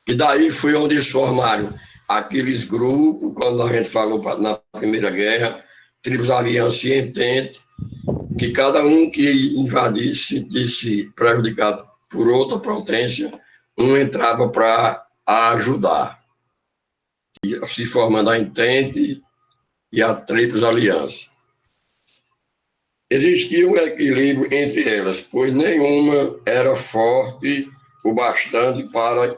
E daí foi onde eles formaram aqueles grupos, quando a gente falou na Primeira Guerra, tribos aliança e entente, que cada um que invadisse, sentisse prejudicado por outra potência, um entrava para ajudar, e se formando a entente e a tribos aliança. Existia um equilíbrio entre elas, pois nenhuma era forte o bastante para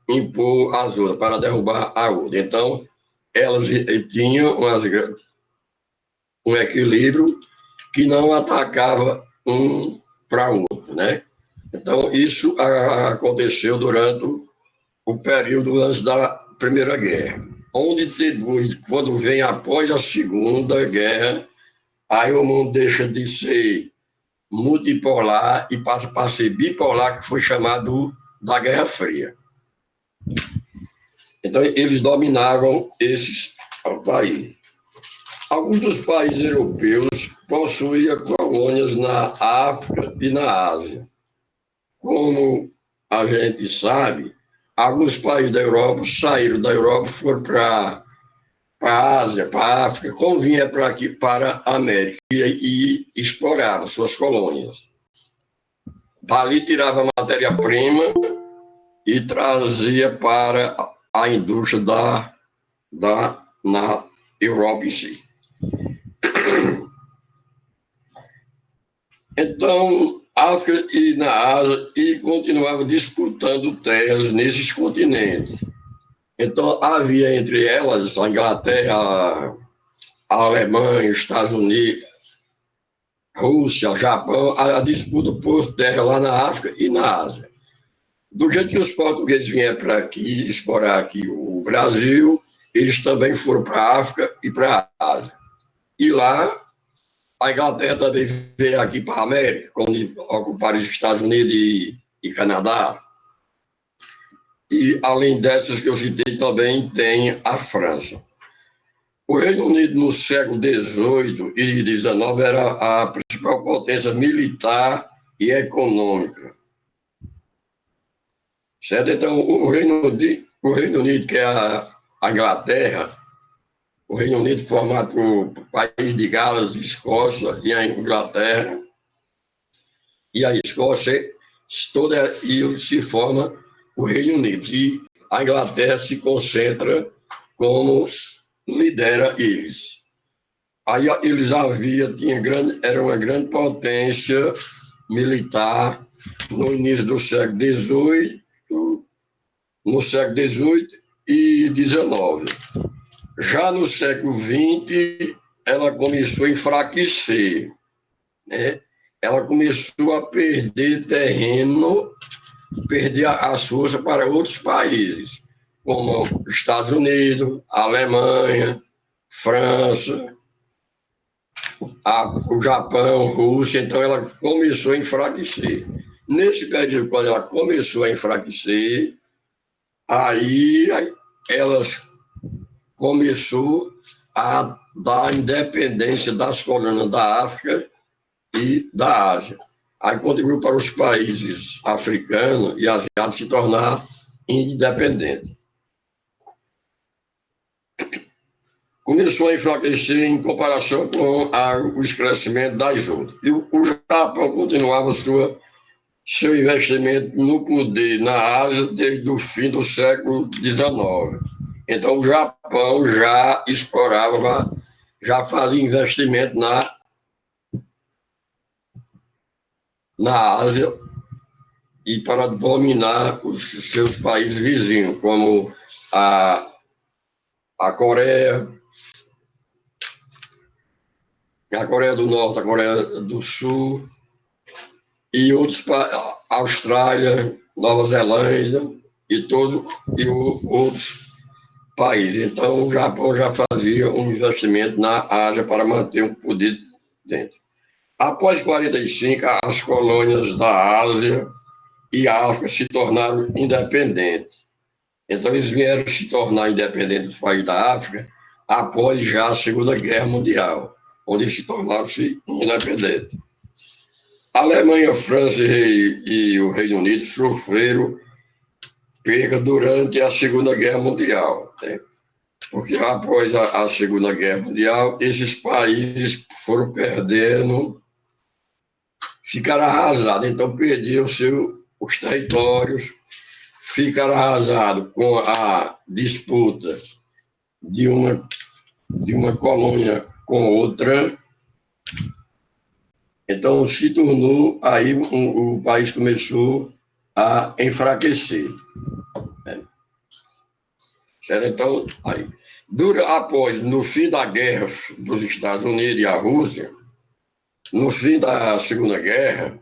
impor as outras, para derrubar a outra. Então, elas tinham um equilíbrio que não atacava um para o outro, né? Então, isso aconteceu durante o período antes da Primeira Guerra, onde depois, quando vem após a Segunda Guerra, aí o mundo deixa de ser multipolar e passa para ser bipolar, que foi chamado da Guerra Fria. Então, eles dominavam esses países. Alguns dos países europeus possuíam colônias na África e na Ásia. Como a gente sabe, alguns países da Europa saíram da Europa, foram para a Ásia, para a África, como vinha para aqui, para a América, e explorava suas colônias. Dali tirava matéria-prima e trazia para a indústria na Europa em si. Então, África e na Ásia, e continuava disputando terras nesses continentes. Então, havia entre elas a Inglaterra, a Alemanha, os Estados Unidos, Rússia, Japão, a disputa por terra lá na África e na Ásia. Do jeito que os portugueses vieram para aqui, explorar aqui o Brasil, eles também foram para a África e para a Ásia. E lá, a Inglaterra também veio aqui para a América, quando ocuparam os Estados Unidos e Canadá. E, além dessas que eu citei, também tem a França. O Reino Unido, no século XVIII e XIX, era a principal potência militar e econômica. Certo? Então, o Reino Unido, que é a Inglaterra, o Reino Unido formado por país de Gales, Escócia e a Inglaterra, e a Escócia, toda isso se forma o Reino Unido. E a Inglaterra se concentra como lidera eles. Aí eles era uma grande potência militar no início do século XVIII, no século XVIII e XIX. Já no século XX, ela começou a enfraquecer, né? Ela começou a perder terreno, perder as forças para outros países, como Estados Unidos, Alemanha, França, o Japão, Rússia. Então, ela começou a enfraquecer. Nesse período, quando ela começou a enfraquecer, aí elas começou a dar independência das colônias da África e da Ásia. Aí contribuiu para os países africanos e asiáticos se tornar independentes. Começou a enfraquecer em comparação com o crescimento das outras. E o Japão continuava seu investimento no poder na Ásia desde o fim do século XIX. Então, o Japão já explorava, já fazia investimento na Ásia e para dominar os seus países vizinhos, como a Coreia do Norte, a Coreia do Sul e outros Austrália, Nova Zelândia e outros países. Então, o Japão já fazia um investimento na Ásia para manter o poder dentro. Após 1945, as colônias da Ásia e África se tornaram independentes. Então, eles vieram se tornar independentes dos países da África após já a Segunda Guerra Mundial, onde eles se tornaram-se independentes. A Alemanha, a França e o Reino Unido sofreram perca durante a Segunda Guerra Mundial, né? Porque após a Segunda Guerra Mundial, esses países foram perdendo, ficaram arrasados, então perderam os territórios, ficaram arrasados com a disputa de uma colônia com outra. Então se tornou, aí o país começou a enfraquecer. Certo? Então, aí, no fim da guerra dos Estados Unidos e a Rússia, no fim da Segunda Guerra,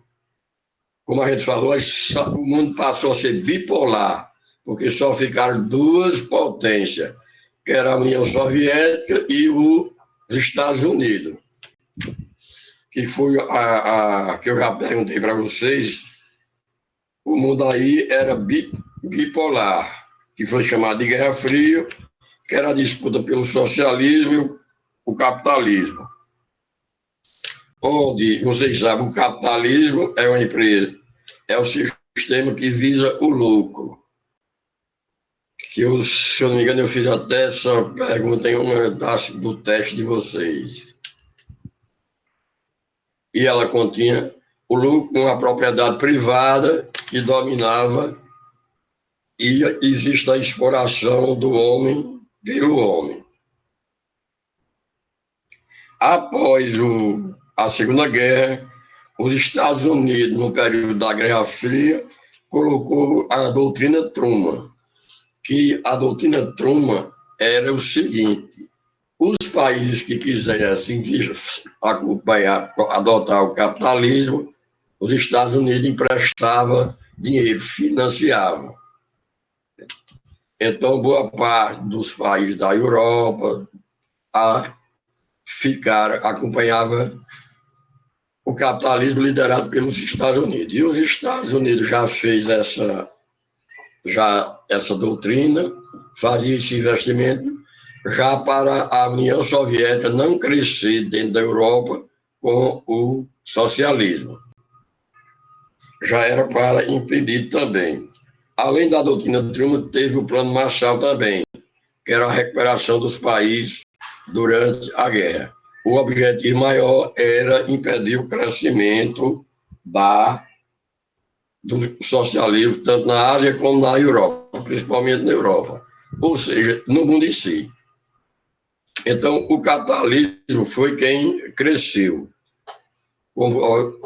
como a gente falou, o mundo passou a ser bipolar, porque só ficaram duas potências, que era a União Soviética e os Estados Unidos, que foi que eu já perguntei para vocês. O mundo aí era bipolar, que foi chamado de Guerra Fria, que era a disputa pelo socialismo e o capitalismo. Onde, vocês sabem, o capitalismo é uma empresa, é o sistema que visa o lucro. Se eu não me engano, eu fiz até essa pergunta em uma do teste de vocês. E ela continha o lucro, uma propriedade privada que dominava, e existe a exploração do homem pelo homem. Após a Segunda Guerra, os Estados Unidos, no período da Guerra Fria, colocou a doutrina Truman, que a doutrina Truman era o seguinte: os países que quisessem acompanhar, adotar o capitalismo, os Estados Unidos emprestavam dinheiro, financiavam. Então, boa parte dos países da Europa acompanhava o capitalismo liderado pelos Estados Unidos. E os Estados Unidos já fez essa doutrina, fazia esse investimento já para a União Soviética não crescer dentro da Europa com o socialismo. Já era para impedir também. Além da doutrina Truman, teve o Plano Marshall também, que era a recuperação dos países durante a guerra. O objetivo maior era impedir o crescimento do socialismo, tanto na Ásia como na Europa, principalmente na Europa, ou seja, no mundo em si. Então, o capitalismo foi quem cresceu. Como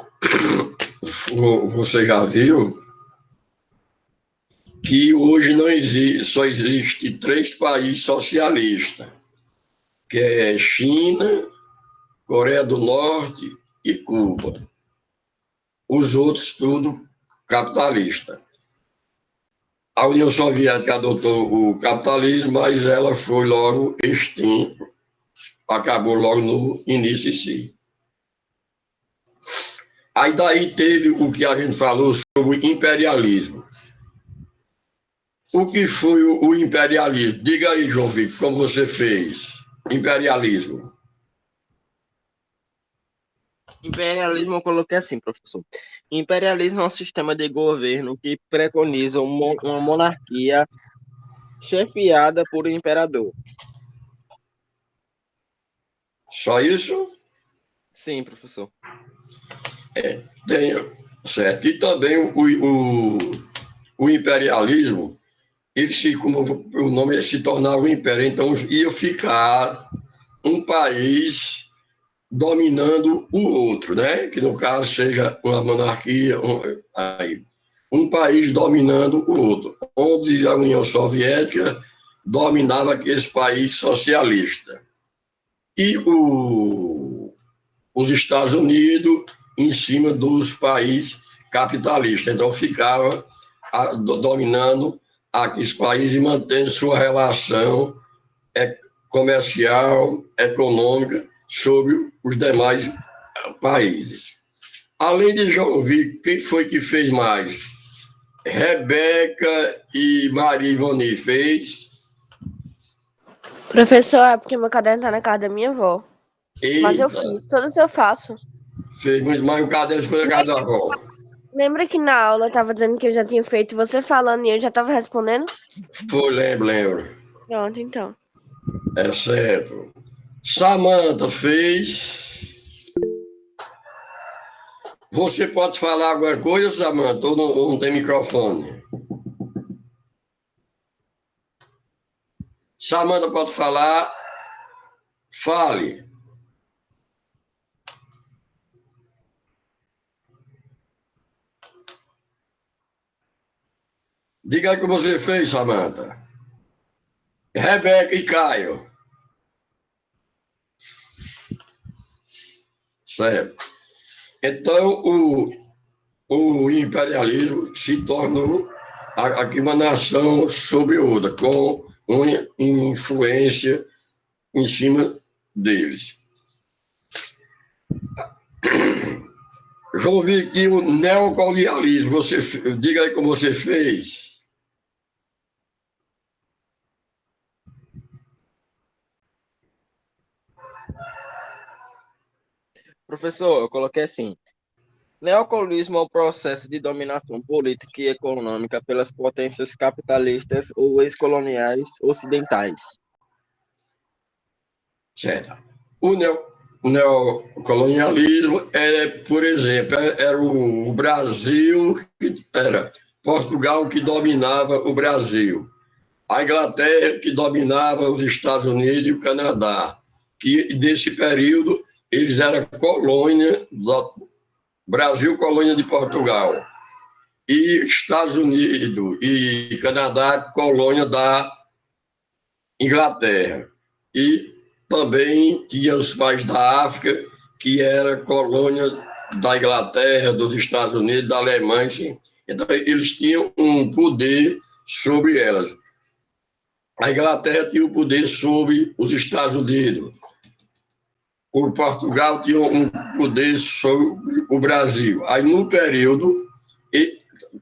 você já viu, que hoje só existe 3 países socialistas, que é China, Coreia do Norte e Cuba. Os outros, tudo capitalista. A União Soviética adotou o capitalismo, mas ela foi logo extinta, acabou logo no início em si. Aí daí teve o que a gente falou sobre o imperialismo. O que foi o imperialismo? Diga aí, João Vitor, como você fez. Imperialismo. Imperialismo eu coloquei assim, professor. Imperialismo é um sistema de governo que preconiza uma monarquia chefiada por um imperador. Só isso? Sim, professor. Certo. E também o imperialismo, como o nome se tornava um império, então ia ficar um país dominando o outro, né? Que no caso seja uma monarquia, um país dominando o outro, onde a União Soviética dominava aquele país socialista. E os Estados Unidos em cima dos países capitalistas. Então, ficava dominando aqueles países e mantendo sua relação comercial, econômica, sobre os demais países. Além de João Vitor, quem foi que fez mais? Rebeca e Maria Ivone fez? Professor, é porque meu caderno tá na casa da minha avó. Eita. Mas eu fiz, todos eu faço. Fez muito mais o caderno foi na casa da avó. Lembra que na aula eu tava dizendo que eu já tinha feito você falando e eu já tava respondendo? Foi, lembro. Pronto, então. É certo. Samantha fez. Você pode falar alguma coisa, Samantha, ou não tem microfone? Samantha pode falar? Fale. Diga aí o que você fez, Samantha. Rebeca e Caio. Certo. Então, o imperialismo se tornou aqui uma nação sobre outra, com uma influência em cima deles. Vamos ver aqui o neocolonialismo. Você, diga aí como você fez. Professor, eu coloquei assim. Neocolonialismo é o processo de dominação política e econômica pelas potências capitalistas ou ex-coloniais ocidentais. Certo. O neocolonialismo por exemplo, era o Brasil, era Portugal que dominava o Brasil, a Inglaterra que dominava os Estados Unidos e o Canadá, que desse período eles eram colônia do Brasil, colônia de Portugal, e Estados Unidos e Canadá, colônia da Inglaterra. E também tinha os países da África, que era colônia da Inglaterra, dos Estados Unidos, da Alemanha, enfim. Então, eles tinham um poder sobre elas. A Inglaterra tinha o poder sobre os Estados Unidos. O Portugal tinha um poder sobre o Brasil. Aí, no período,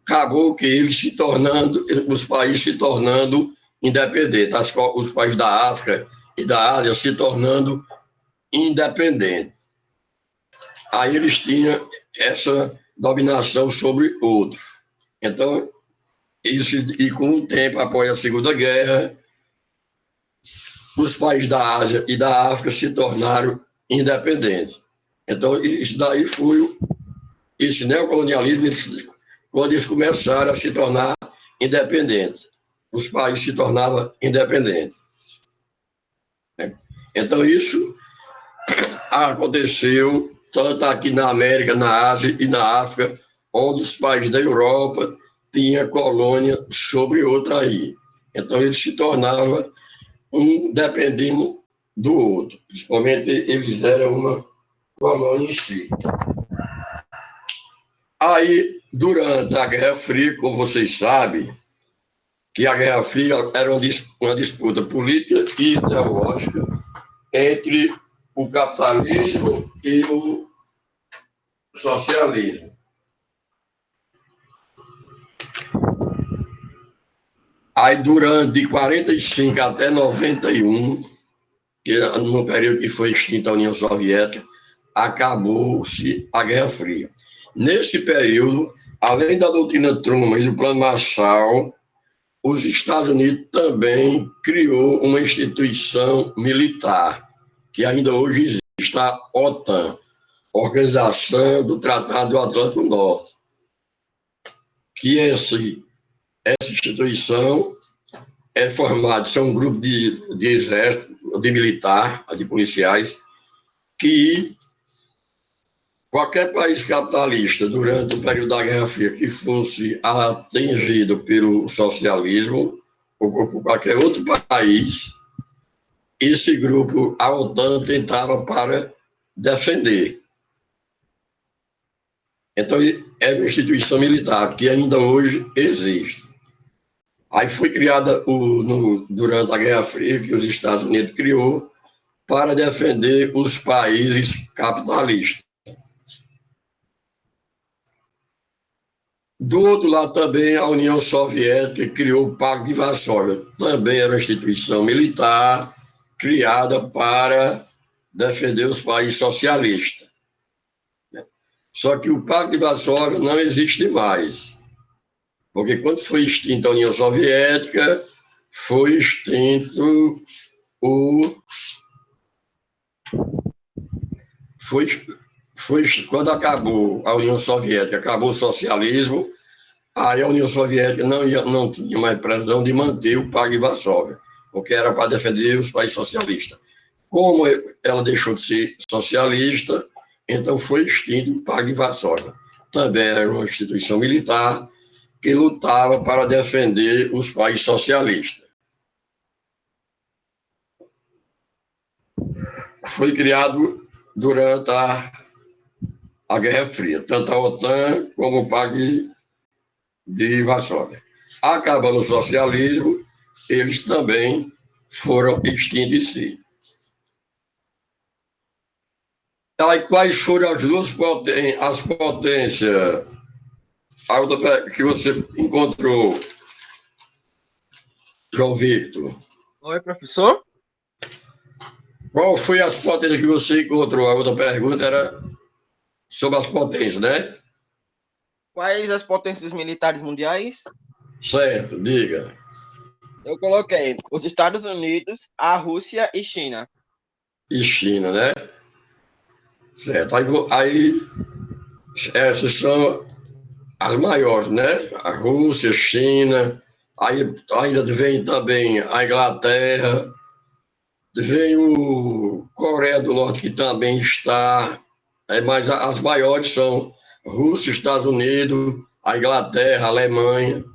acabou que eles se tornando, os países se tornando independentes, os países da África e da Ásia se tornando independentes. Aí eles tinham essa dominação sobre outros. Então, isso, e com o tempo, após a Segunda Guerra, os países da Ásia e da África se tornaram independentes. Então, isso daí foi esse neocolonialismo, quando eles começaram a se tornar independentes. Os países se tornavam independentes. Então, isso aconteceu tanto aqui na América, na Ásia e na África, onde os países da Europa tinham colônia sobre outra aí. Então, eles se tornavam um dependendo do outro. Principalmente, eles eram uma colônia em si. Aí, durante a Guerra Fria, como vocês sabem, que a Guerra Fria era uma disputa política e ideológica entre o capitalismo e o socialismo. Aí, durante 45 até 91, que no período que foi extinta a União Soviética, acabou-se a Guerra Fria. Nesse período, além da doutrina Truman e do Plano Marshall, os Estados Unidos também criou uma instituição militar, que ainda hoje existe, a OTAN, Organização do Tratado do Atlântico Norte, que essa instituição é formada, são um grupo de exército, de militar, de policiais, que qualquer país capitalista, durante o período da Guerra Fria, que fosse atingido pelo socialismo, ou por qualquer outro país, esse grupo, a OTAN, tentava para defender. Então, é uma instituição militar que ainda hoje existe. Aí foi criada, durante a Guerra Fria, que os Estados Unidos criou, para defender os países capitalistas. Do outro lado também, a União Soviética criou o Pacto de Varsóvia. Também era uma instituição militar criada para defender os países socialistas. Só que o Pacto de Varsóvia não existe mais. Porque quando foi extinta a União Soviética, foi extinto foi quando acabou a União Soviética, acabou o socialismo, aí a União Soviética não tinha mais previsão de manter o Pacto de Varsóvia, porque era para defender os países socialistas. Como ela deixou de ser socialista, então foi extinto o Pacto de Varsóvia. Também era uma instituição militar que lutava para defender os países socialistas. Foi criado durante a Guerra Fria, tanto a OTAN como o Pacto de Varsóvia. Acabando o socialismo, eles também foram extintos em si. Aí, quais foram as duas potências que você encontrou, João Victor? Oi, professor? Qual foi as potências que você encontrou? A outra pergunta era sobre as potências, né? Quais as potências militares mundiais? Certo, diga. Eu coloquei os Estados Unidos, a Rússia e China. E China, né? Certo. Aí essas são as maiores, né? A Rússia, China, aí ainda vem também a Inglaterra, vem o Coreia do Norte, que também está, mas as maiores são Rússia, Estados Unidos, a Inglaterra, a Alemanha.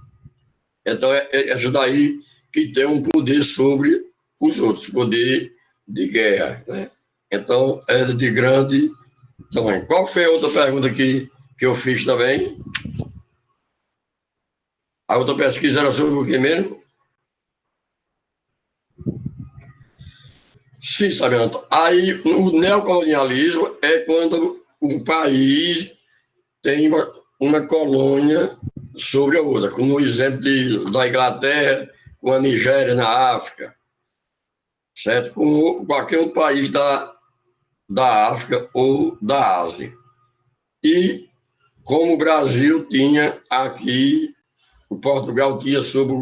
Então, essa daí que tem um poder sobre os outros, poder de guerra, né? Então, é de grande tamanho. Qual foi a outra pergunta que eu fiz também? A outra pesquisa era sobre o que mesmo? Sim, Sabiano. Aí, o neocolonialismo é quando um país tem uma colônia sobre a outra, como o exemplo da Inglaterra com a Nigéria na África, certo? Com qualquer país da África ou da Ásia. E como o Brasil tinha aqui, o Portugal tinha sobre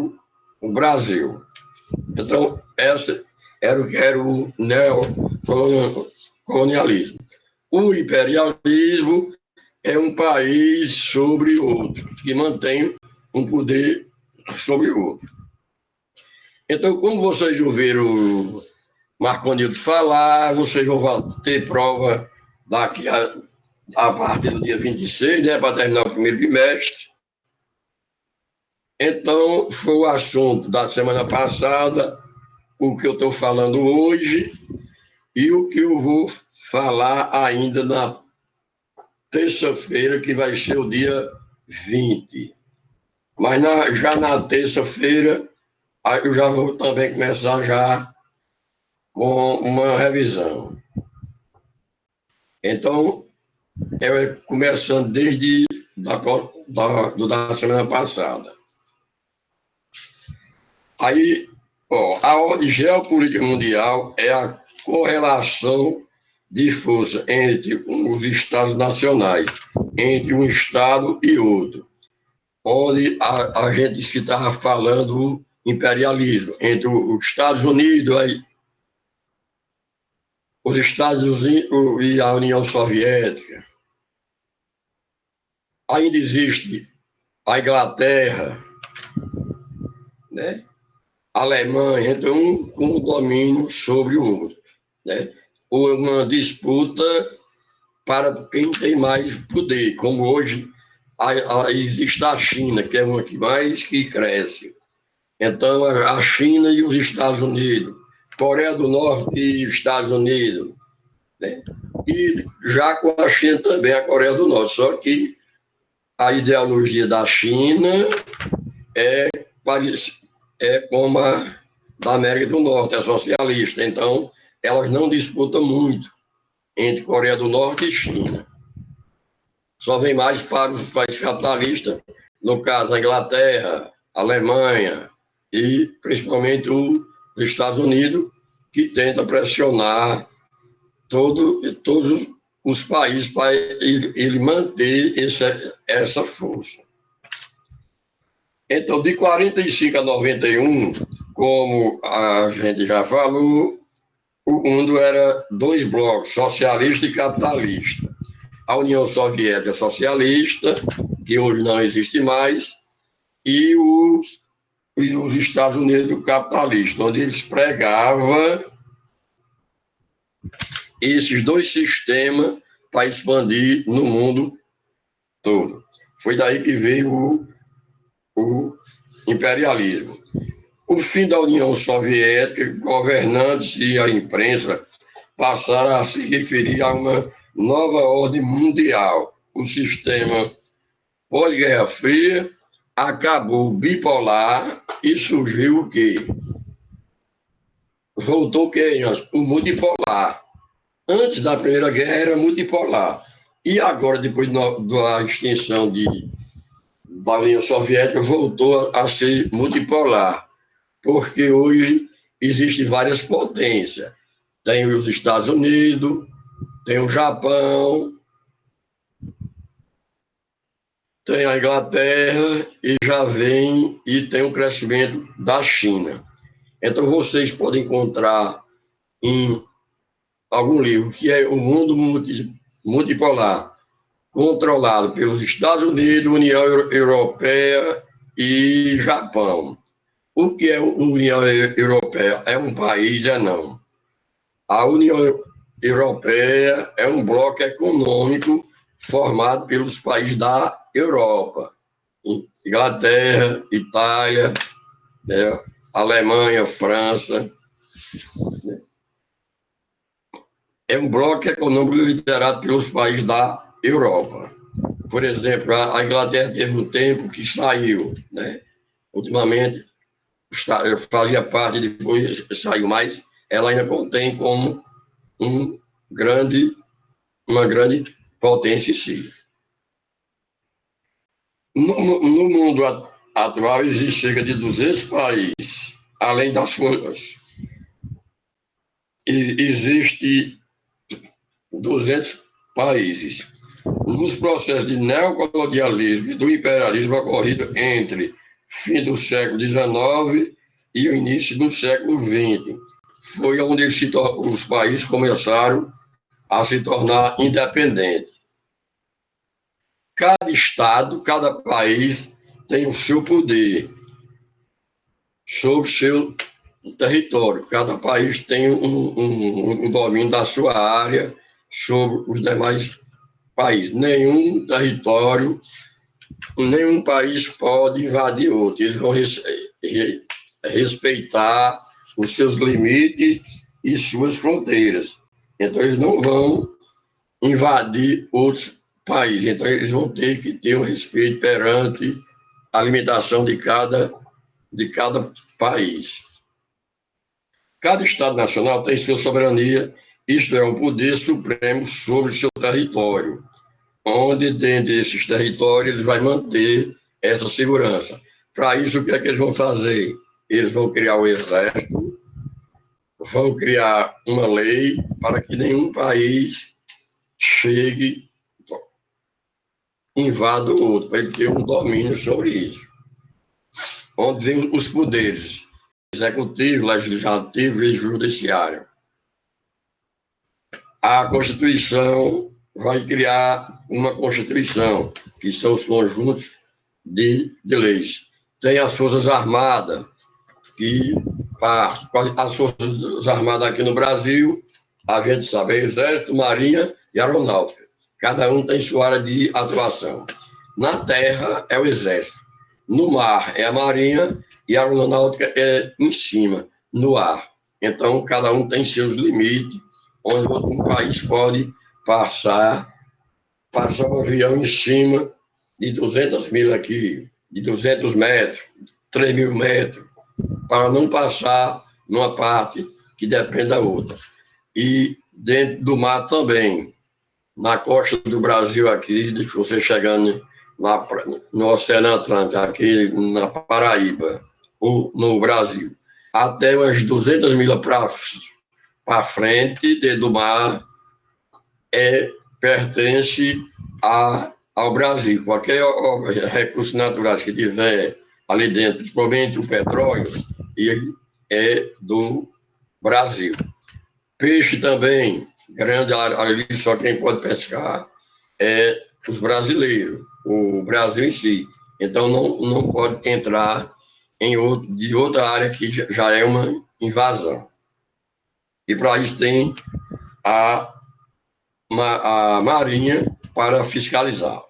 o Brasil. Então, essa era o que era o neocolonialismo. O imperialismo é um país sobre outro, que mantém um poder sobre o outro. Então, como vocês ouviram o Marconildo falar, vocês vão ter prova daqui a partir do dia 26, né, para terminar o primeiro bimestre. Então, foi o assunto da semana passada, o que eu estou falando hoje e o que eu vou falar ainda na terça-feira, que vai ser o dia 20. Mas já na terça-feira, eu já vou também começar já com uma revisão. Então, começando desde da semana passada. Aí, a ordem geopolítica mundial é a correlação de força entre os estados nacionais, entre um estado e outro. Onde a gente se estava falando imperialismo, entre os Estados Unidos, os Estados Unidos e a União Soviética. Ainda existe a Inglaterra, né? A Alemanha, então um com o domínio sobre o outro, né? Ou uma disputa para quem tem mais poder, como hoje existe a China, que é uma que cresce. Então, a China e os Estados Unidos, Coreia do Norte e Estados Unidos, né? E já com a China também, a Coreia do Norte, só que a ideologia da China é como a da América do Norte, é socialista. Então, elas não disputam muito entre Coreia do Norte e China. Só vem mais para os países capitalistas, no caso, a Inglaterra, a Alemanha e principalmente os Estados Unidos, que tenta pressionar todos os países para ele manter essa força. Então, de 45 a 91, como a gente já falou, o mundo era dois blocos, socialista e capitalista. A União Soviética socialista, que hoje não existe mais, e os Estados Unidos capitalistas, onde eles pregavam esses dois sistemas para expandir no mundo todo. Foi daí que veio o imperialismo. O fim da União Soviética, governantes e a imprensa passaram a se referir a uma nova ordem mundial. O sistema pós-Guerra Fria acabou bipolar e surgiu o quê? Voltou o quê? O multipolar. Antes da Primeira Guerra era multipolar. E agora, depois da extinção da União Soviética, voltou a ser multipolar. Porque hoje existem várias potências. Tem os Estados Unidos, tem o Japão, tem a Inglaterra e já vem e tem o crescimento da China. Então vocês podem encontrar em algum livro que é o mundo multipolar, controlado pelos Estados Unidos, União Europeia e Japão. O que é a União Europeia? É um país? É não. A União Europeia é um bloco econômico formado pelos países da Europa, Inglaterra, Itália, né, Alemanha, França. É um bloco econômico liderado pelos países da Europa. Por exemplo, a Inglaterra teve um tempo que saiu, né? Ultimamente fazia parte, depois saiu, mas ela ainda contém como uma grande potência em si. No mundo atual, existe cerca de 200 países, além das forças. Existe 200 países. Nos processos de neocolonialismo e do imperialismo ocorrido entre fim do século XIX e o início do século XX, foi onde os países começaram a se tornar independentes. Cada estado, cada país tem o seu poder sobre o seu território. Cada país tem um domínio da sua área sobre os demais países. Nenhum território, nenhum país pode invadir outro. Eles vão respeitar os seus limites e suas fronteiras. Então, eles não vão invadir outros países. Então, eles vão ter que ter um respeito perante a limitação de cada país. Cada Estado nacional tem sua soberania, isto é, um poder supremo sobre o seu território, onde, dentro desses territórios, ele vai manter essa segurança. Para isso, o que é que eles vão fazer? Eles vão criar o exército, vão criar uma lei para que nenhum país chegue, invada o outro, para ele ter um domínio sobre isso. Onde vem os poderes executivo, legislativo e judiciário. A Constituição vai criar uma Constituição, que são os conjuntos de leis. Tem as Forças Armadas, que as Forças Armadas aqui no Brasil, a gente sabe, é Exército, Marinha e Aeronáutica. Cada um tem sua área de atuação. Na terra é o Exército. No mar é a Marinha e a Aeronáutica é em cima, no ar. Então, cada um tem seus limites, onde um país pode passar um avião em cima de 200 mil aqui, de 200 metros, 3 mil metros, para não passar numa parte que depende da outra. E dentro do mar também, na costa do Brasil aqui, de você chegando no Oceano Atlântico, aqui na Paraíba, ou no Brasil, até umas 200 milhas para frente, dentro do mar, é pertence ao Brasil. Qualquer recurso natural que tiver ali dentro, principalmente o petróleo, ele é do Brasil. Peixe também, grande ali, só quem pode pescar é os brasileiros, o Brasil em si. Então, não pode entrar de outra área que já é uma invasão. E para isso tem a Marinha para fiscalizar.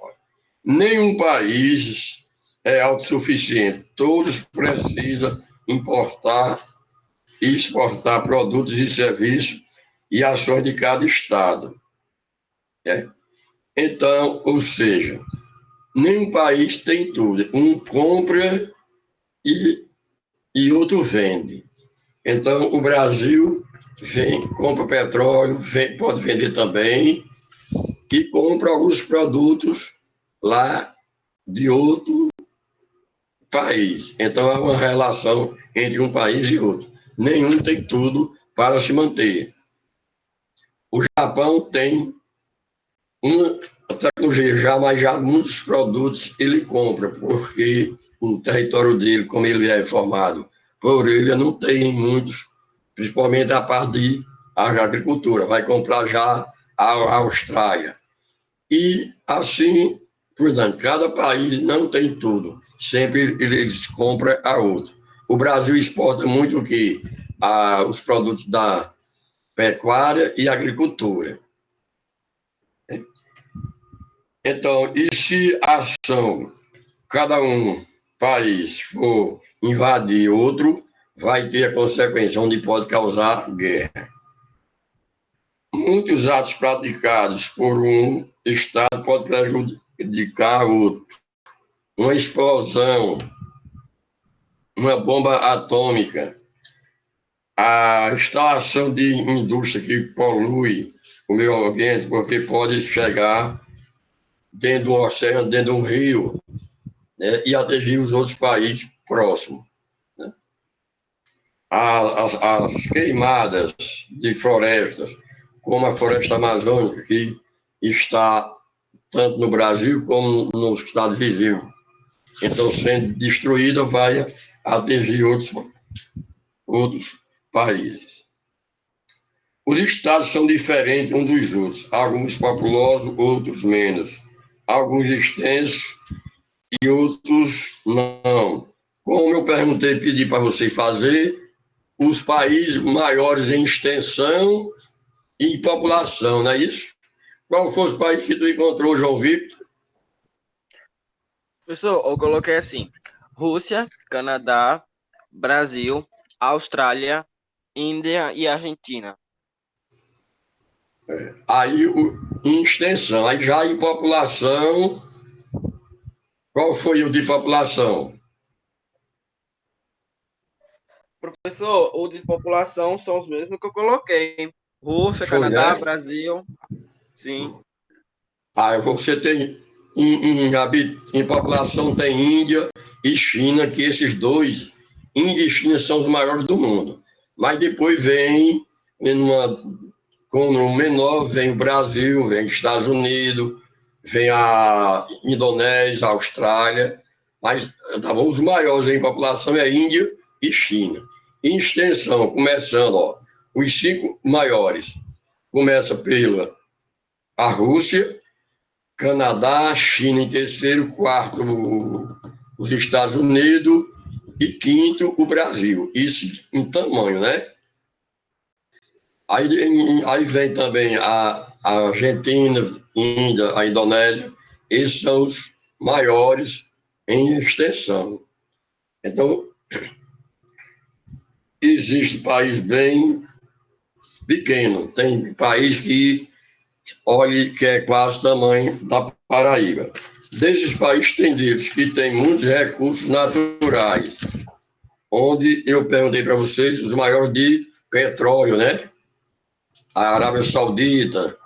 Nenhum país é autossuficiente. Todos precisam importar e exportar produtos e serviços e ações de cada estado. Então, ou seja, nenhum país tem tudo. Um compra e outro vende. Então, o Brasil compra petróleo, pode vender também, e compra alguns produtos lá de outro país. Então, há uma relação entre um país e outro. Nenhum tem tudo para se manter. O Japão tem uma tecnologia já, mas já muitos produtos ele compra, porque o território dele, como ele é formado por ele, não tem muitos, principalmente a parte de agricultura. Vai comprar já a Austrália. E assim, portanto, cada país não tem tudo. Sempre eles compram a outro. O Brasil exporta muito o quê? Os produtos da pecuária e agricultura. Então, e se a ação, cada país for invadir outro, vai ter a consequência, onde pode causar guerra. Muitos atos praticados por um Estado podem prejudicar outro. Uma explosão, uma bomba atômica, a instalação de indústria que polui o meio ambiente, porque pode chegar dentro do oceano, dentro de um rio, né, e atingir os outros países próximos. Né? As queimadas de florestas, como a floresta amazônica, que está tanto no Brasil como nos estados vizinhos. Então, sendo destruída, vai atingir outros países. Os estados são diferentes uns dos outros, alguns populosos, outros menos, alguns extensos e outros não. Como eu perguntei, pedi para você fazer, os países maiores em extensão e população, não é isso? Qual foi os países que tu encontrou, João Victor? Professor, eu coloquei assim: Rússia, Canadá, Brasil, Austrália, Índia e Argentina. Aí, em extensão, aí já em população, qual foi o de população? Professor, o de população são os mesmos que eu coloquei. Rússia, Foi, Canadá, né? Brasil, sim. Aí você tem, em população tem Índia e China, que esses dois, Índia e China, são os maiores do mundo. Mas depois vem, com o menor, vem o Brasil, vem os Estados Unidos, vem a Indonésia, a Austrália, mas tá bom, os maiores em população é Índia e China. Em extensão, começando, ó, os 5 maiores, começa pela a Rússia, Canadá, China em terceiro, quarto os Estados Unidos e quinto o Brasil. Isso em tamanho, né? Aí vem também a Argentina, Índia, a Indonésia. Esses são os maiores em extensão. Então, existe país bem pequeno. Tem país que, olhe, que é quase o tamanho da Paraíba. Desses países tem deles que tem muitos recursos naturais, onde eu perguntei para vocês os maiores de petróleo, né? A Arábia Saudita,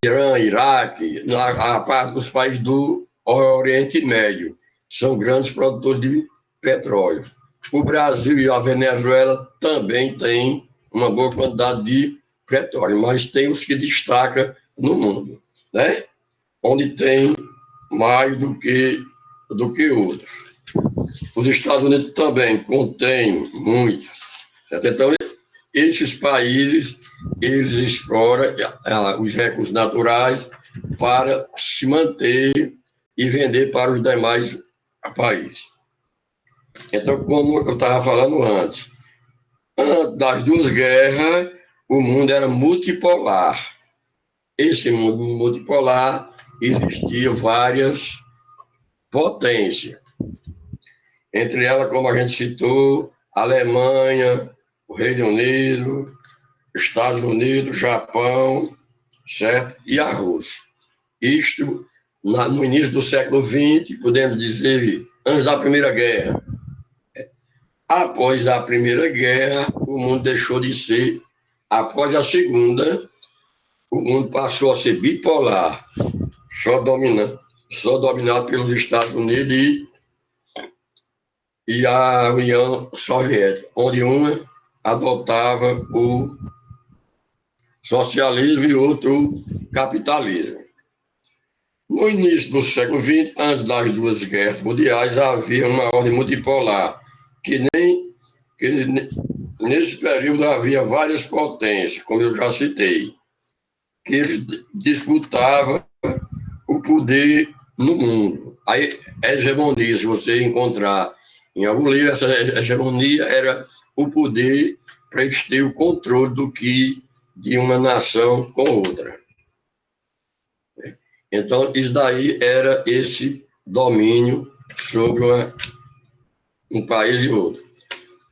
Irã, Iraque, a parte dos países do Oriente Médio, são grandes produtores de petróleo. O Brasil e a Venezuela também têm uma boa quantidade de petróleo, mas tem os que destacam no mundo. né? Onde tem mais do que outros. Os Estados Unidos também contêm muito. Então, esses países, eles exploram os recursos naturais para se manter e vender para os demais países. Então, como eu estava falando antes das duas guerras, o mundo era multipolar. Esse mundo multipolar existiam várias potências. Entre elas, como a gente citou, a Alemanha, o Reino Unido, Estados Unidos, Japão, certo? E a Rússia. Isto no início do século XX, podemos dizer, antes da Primeira Guerra. Após a Primeira Guerra, o mundo deixou de ser. Após a Segunda, o mundo passou a ser bipolar, só dominado pelos Estados Unidos e a União Soviética, onde uma adotava o socialismo e outro o capitalismo. No início do século XX, antes das duas guerras mundiais, havia uma ordem multipolar, que nesse período havia várias potências, como eu já citei, que eles disputavam o poder no mundo. A hegemonia, se você encontrar em algum livro, essa hegemonia era o poder para eles terem o controle de uma nação com outra. Então, isso daí era esse domínio sobre um país e outro.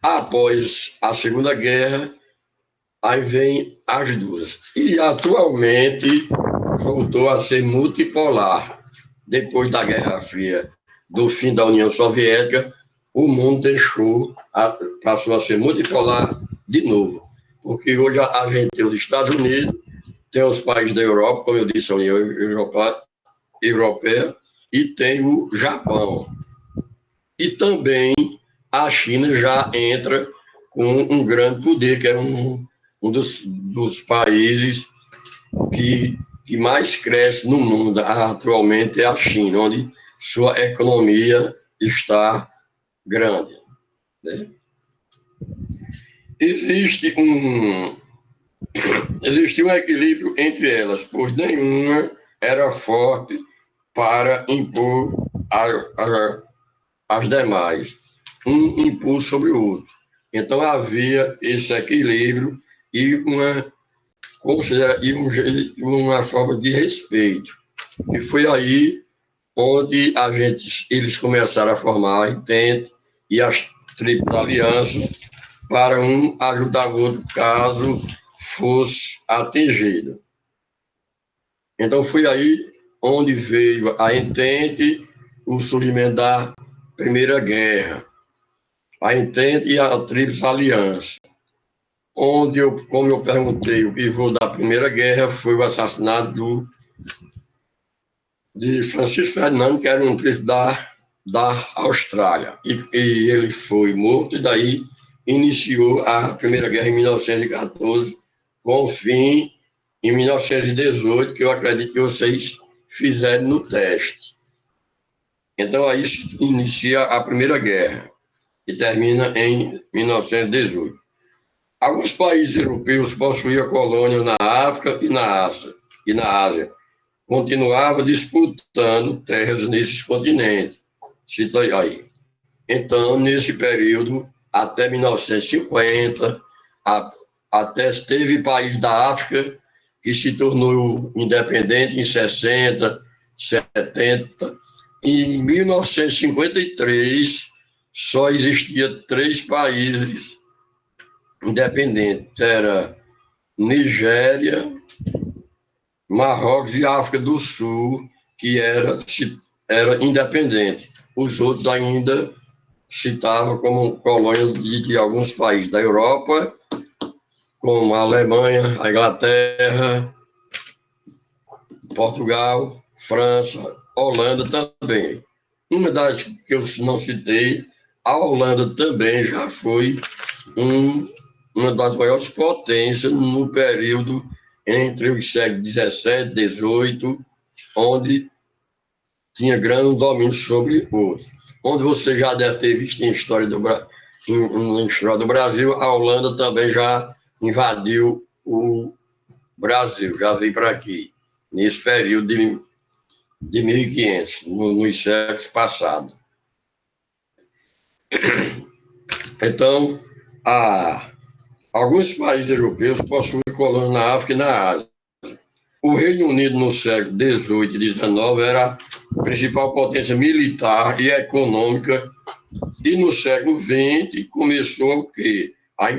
Após a Segunda Guerra, aí vem as duas. E atualmente voltou a ser multipolar. Depois da Guerra Fria, do fim da União Soviética, o mundo passou a ser multipolar de novo. Porque hoje a gente tem os Estados Unidos, tem os países da Europa, como eu disse, a União Europeia, e tem o Japão. E também a China já entra com um grande poder, que é um dos países que mais cresce no mundo atualmente é a China, onde sua economia está grande. Né? Existe um equilíbrio entre elas, pois nenhuma era forte para impor as demais, um impulso sobre o outro. Então havia esse equilíbrio e uma forma de respeito. E foi aí onde eles começaram a formar a Entente e as tribos alianças para um ajudar o outro caso fosse atingido. Então foi aí onde veio a Entente, o surgimento da Primeira Guerra, a Entente e a Tríplice Aliança, onde, como eu perguntei, o pivô da Primeira Guerra foi o assassinato de Francisco Ferdinando, que era um príncipe da Austrália, e ele foi morto, e daí iniciou a Primeira Guerra em 1914, com fim em 1918, que eu acredito que vocês fizeram no teste. Então, aí se inicia a Primeira Guerra, e termina em 1918. Alguns países europeus possuíam colônias na África e na Ásia. Continuavam disputando terras nesses continentes. Cita aí. Então, nesse período, até 1950, até teve país da África que se tornou independente em 60, 70. Em 1953, só existia 3 países independentes. Era Nigéria, Marrocos e África do Sul, que era independente. Os outros ainda citavam como colônia de alguns países da Europa, como a Alemanha, a Inglaterra, Portugal, França, Holanda também. Uma das que eu não citei, a Holanda também já foi uma das maiores potências no período entre os séculos XVII, XVIII onde tinha grande domínio sobre outros. Onde você já deve ter visto em história em história do Brasil, a Holanda também já invadiu o Brasil, já veio para aqui, nesse período de 1500, nos séculos passados. Então, alguns países europeus possuem colônias na África e na Ásia. O Reino Unido, no século XVIII e XIX, era a principal potência militar e econômica, e no século XX começou o quê? A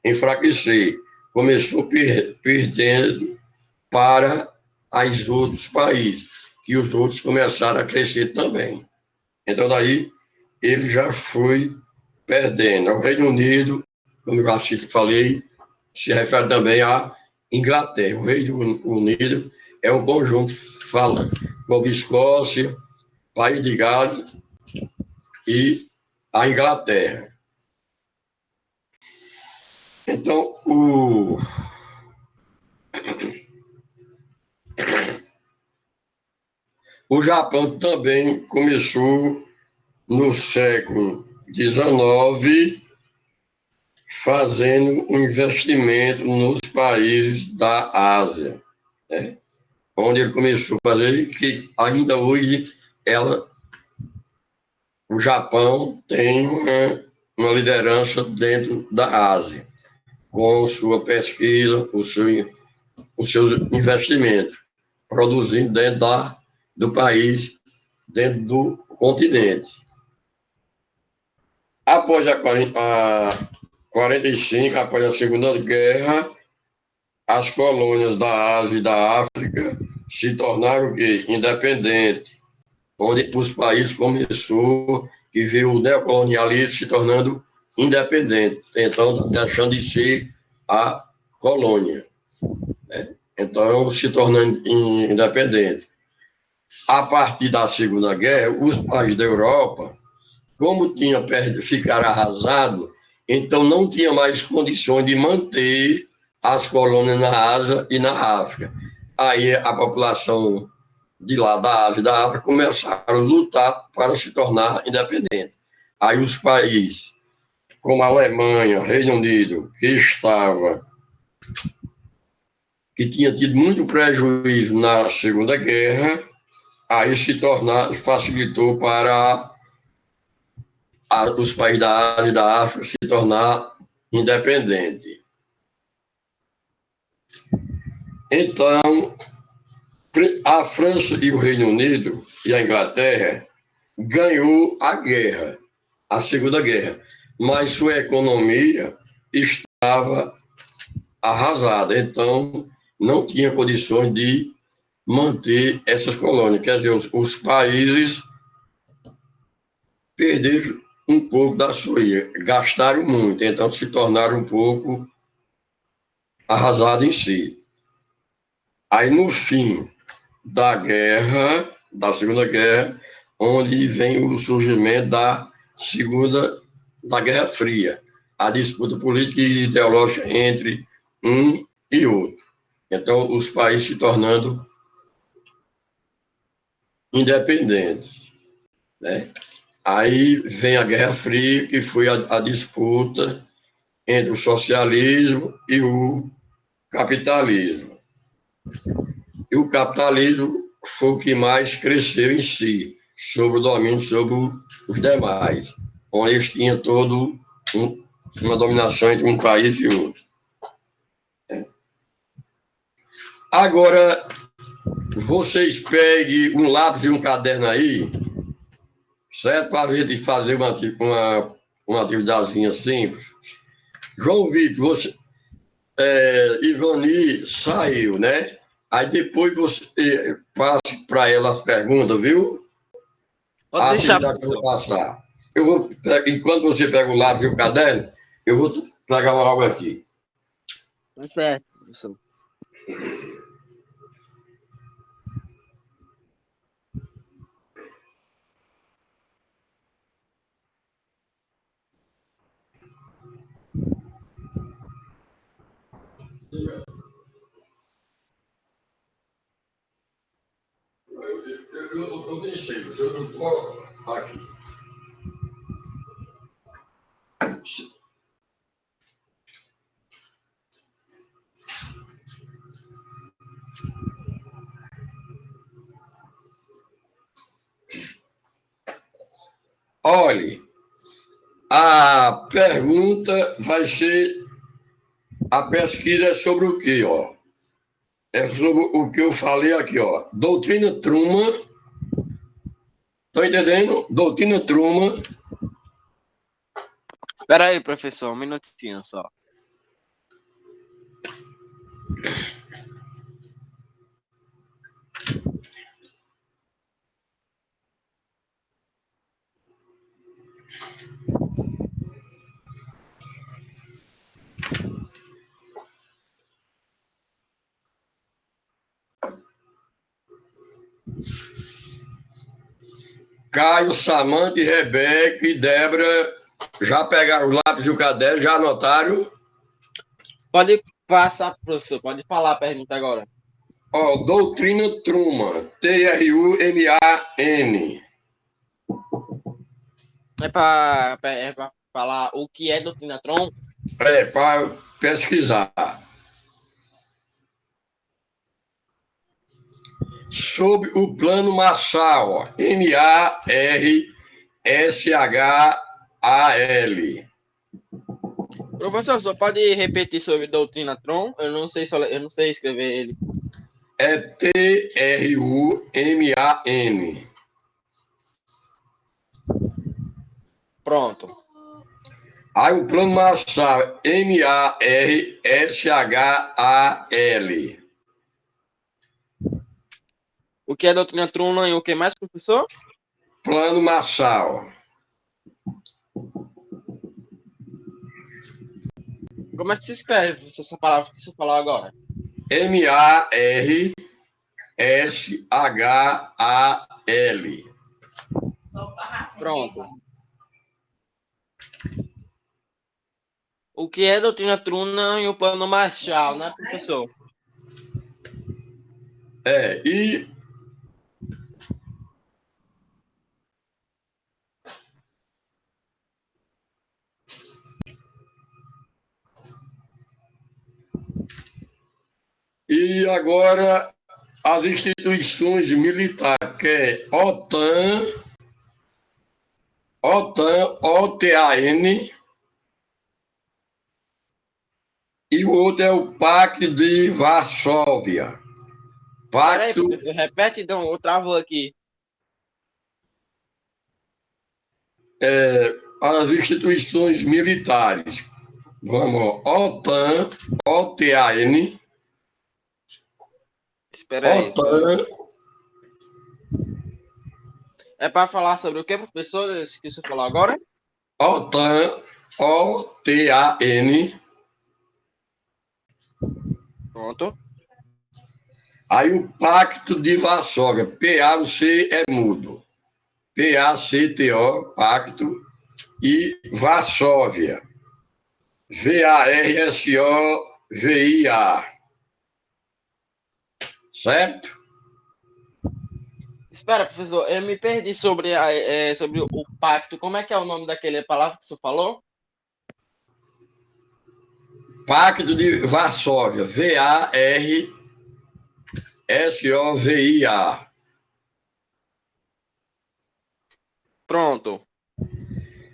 enfraquecer. Começou perdendo para os outros países, que os outros começaram a crescer também. Então, daí, ele já foi perdendo. O Reino Unido, como eu já falei, se refere também à Inglaterra. O Reino Unido é um conjunto, fala, como Escócia, País de Gales e a Inglaterra. Então, o Japão também começou no século XIX fazendo um investimento nos países da Ásia, né? Onde ele começou a fazer, que ainda hoje o Japão tem uma liderança dentro da Ásia, com sua pesquisa, os seus investimentos, produzindo dentro do país, dentro do continente. Após a 45, após a Segunda Guerra, as colônias da Ásia e da África se tornaram independentes, onde os países começou que veio o neocolonialismo se tornando independente, então deixando de ser a colônia, né? Então se tornando independente. A partir da Segunda Guerra, os países da Europa, como ficaram arrasados, então não tinha mais condições de manter as colônias na Ásia e na África. Aí a população de lá da Ásia e da África começaram a lutar para se tornar independente. Aí os países, como a Alemanha, Reino Unido, que tinha tido muito prejuízo na Segunda Guerra, aí facilitou para os países da Ásia e da África se tornar independente. Então, a França e o Reino Unido e a Inglaterra ganhou a guerra, a Segunda Guerra, mas sua economia estava arrasada, então não tinha condições de manter essas colônias. Quer dizer, os países perderam um pouco da sua ilha, gastaram muito, então se tornaram um pouco arrasados em si. Aí, no fim da guerra, da Segunda Guerra, onde vem o surgimento da Guerra Fria, a disputa política e ideológica entre um e outro. Então, os países se tornando independentes, né? Aí vem a Guerra Fria, que foi a disputa entre o socialismo e o capitalismo. E o capitalismo foi o que mais cresceu em si, sobre o domínio sobre os demais, onde eles tinham uma dominação entre um país e outro. Agora, vocês peguem um lápis e um caderno aí, certo? Para a gente fazer uma atividadezinha simples. João Vitor, Ivani saiu, né? Aí depois você passe para ela as perguntas, viu? Pode A deixar, atividade que eu vou professor. passar. Enquanto você pega o lápis e o caderno, eu vou pegar algo aqui. Tá certo, professor. eu não tô aqui. Olhe, a pergunta vai ser, a pesquisa é sobre o quê, ó? É sobre o que eu falei aqui, ó. Doutrina Truman. Estão entendendo? Doutrina Truman. Espera aí, professor, um minutinho só. Caio, Samanta, Rebeca e Débora já pegaram o lápis e o caderno, já anotaram? Pode passar, professor, pode falar a pergunta agora. Ó, doutrina Truman, Truman. É para falar o que é doutrina Tron? É, para pesquisar. Sobre o plano Marshall, Marshall. Professor, só pode repetir sobre doutrina Tron? Eu não sei escrever ele. É Truman. Pronto. Aí o plano Marshall, Marshall. O que é doutrina Truman e o que mais, professor? Plano Marshall. Como é que se escreve essa palavra que você falou agora? Marshall. Pronto. O que é doutrina Truman e o plano Marshall, né, professor? E agora as instituições militares, que é OTAN, e o outro é o Pacto de Varsóvia. Peraí, Pacto, professor, repete então, eu travo aqui. as instituições militares. Vamos, OTAN, Espera aí. OTAN, É para falar sobre o que, professor? Esse que você falou agora? OTAN, OTAN. Pronto. Aí o Pacto de Varsóvia, PAC é mudo. PACTO, Pacto, e Varsóvia, VARSOVIA. Certo? Espera, professor, eu me perdi sobre, sobre o pacto. Como é que é o nome daquele palavra que você falou? Pacto de Varsóvia, VARSOVIA. Pronto.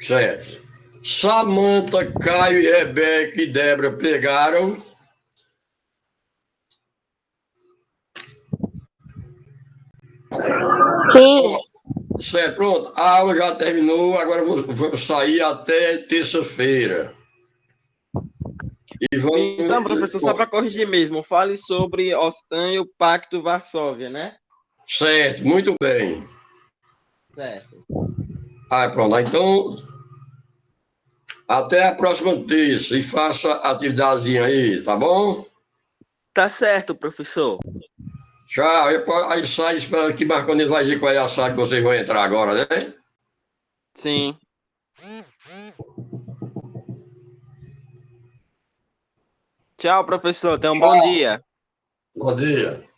Certo. Samanta, Caio, Rebeca e Débora pegaram. Sim. Certo, pronto. A aula já terminou, agora vamos sair até terça-feira. E Então, professor, só para vamos. corrigir mesmo, fale sobre OTAN e o Pacto Varsóvia, né? Certo, muito bem. Certo. Pronto. Então, até a próxima terça e faça a atividadezinha aí, tá bom? Tá certo, professor. Tchau. Aí sai, espera que Marcondes vai dizer qual é a sala que vocês vão entrar agora, né? Sim. Tchau, professor. Tenha um bom dia. Bom dia.